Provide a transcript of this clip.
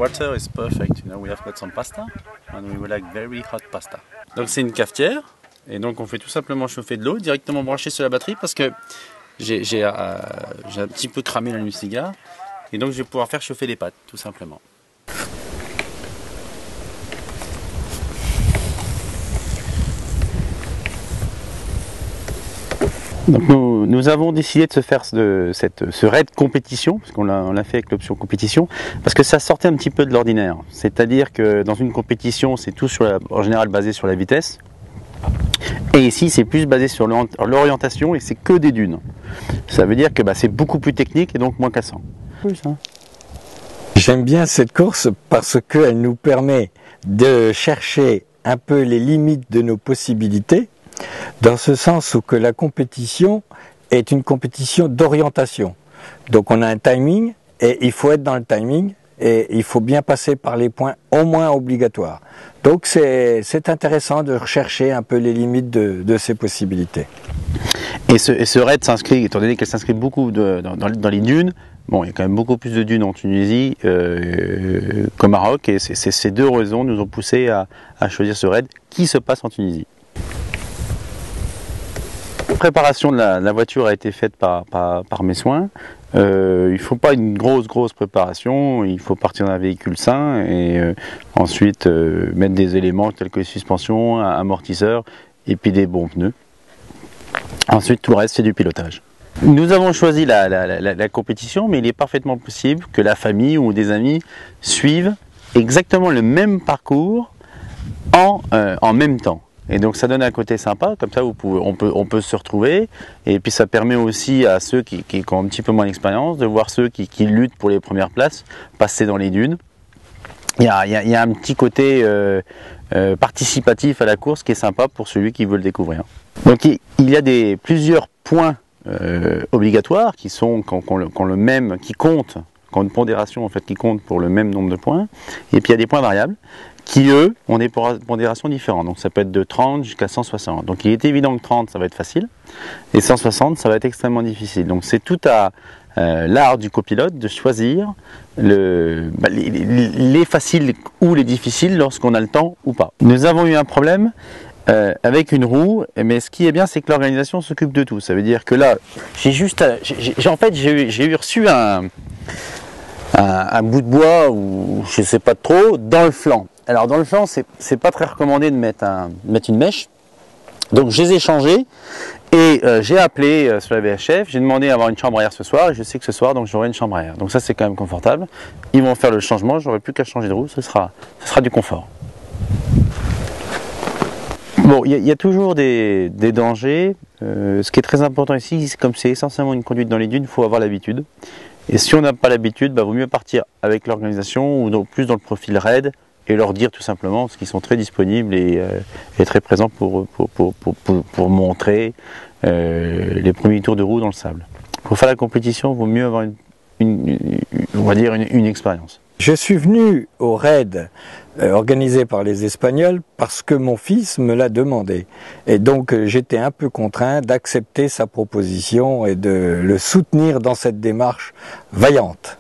water is perfect. You know, we have got some pasta and we would like very hot pasta. Donc c'est une cafetière et donc on fait tout simplement chauffer de l'eau directement branchée sur la batterie parce que j'ai un petit peu cramé l'allume-cigare et donc je vais pouvoir faire chauffer les pâtes tout simplement. Donc nous avons décidé de se faire ce raid compétition, parce qu'on l'a fait avec l'option compétition, parce que ça sortait un petit peu de l'ordinaire. C'est-à-dire que dans une compétition, c'est tout en général basé sur la vitesse. Et ici, c'est plus basé sur l'orientation et c'est que des dunes. Ça veut dire que c'est beaucoup plus technique et donc moins cassant. J'aime bien cette course parce qu'elle nous permet de chercher un peu les limites de nos possibilités, dans ce sens où que la compétition est une compétition d'orientation. Donc on a un timing et il faut être dans le timing et il faut bien passer par les points au moins obligatoires. Donc c'est intéressant de rechercher un peu les limites de ces possibilités. Et ce raid s'inscrit, étant donné qu'elle s'inscrit beaucoup dans les dunes, bon, il y a quand même beaucoup plus de dunes en Tunisie qu'au Maroc et ces deux raisons nous ont poussé à choisir ce raid qui se passe en Tunisie. La préparation de la voiture a été faite par mes soins. Il ne faut pas une grosse préparation, il faut partir d'un véhicule sain et ensuite mettre des éléments tels que suspension, amortisseur et puis des bons pneus. Ensuite tout le reste c'est du pilotage. Nous avons choisi la compétition, mais il est parfaitement possible que la famille ou des amis suivent exactement le même parcours en même temps. Et donc ça donne un côté sympa, comme ça on peut se retrouver, et puis ça permet aussi à ceux qui ont un petit peu moins d'expérience de voir ceux qui luttent pour les premières places passer dans les dunes. Il y a un petit côté participatif à la course qui est sympa pour celui qui veut le découvrir. Donc il y a plusieurs points obligatoires qui sont qui comptent, qui ont une pondération en fait qui compte pour le même nombre de points, et puis il y a des points variables qui eux ont des pondérations différentes, donc ça peut être de 30 jusqu'à 160. Donc il est évident que 30 ça va être facile, et 160 ça va être extrêmement difficile. Donc c'est tout à l'art du copilote de choisir les faciles ou les difficiles lorsqu'on a le temps ou pas. Nous avons eu un problème avec une roue, mais ce qui est bien c'est que l'organisation s'occupe de tout. Ça veut dire que là j'ai reçu un bout de bois ou je sais pas trop dans le flanc. Alors dans le flanc c'est pas très recommandé de mettre une mèche, donc je les ai changés et j'ai appelé sur la VHF, j'ai demandé à avoir une chambre à air ce soir et je sais que ce soir donc j'aurai une chambre à air, donc ça c'est quand même confortable. Ils vont faire le changement, j'aurai plus qu'à changer de roue, ce sera du confort. Bon, il y a toujours des dangers. Ce qui est très important ici, comme c'est essentiellement une conduite dans les dunes, il faut avoir l'habitude. Et si on n'a pas l'habitude, vaut mieux partir avec l'organisation ou plus dans le profil raid et leur dire tout simplement, parce qu'ils sont très disponibles et très présents pour montrer les premiers tours de roue dans le sable. Pour faire la compétition, il vaut mieux avoir une expérience. Je suis venu au raid organisé par les Espagnols parce que mon fils me l'a demandé. Et donc j'étais un peu contraint d'accepter sa proposition et de le soutenir dans cette démarche vaillante.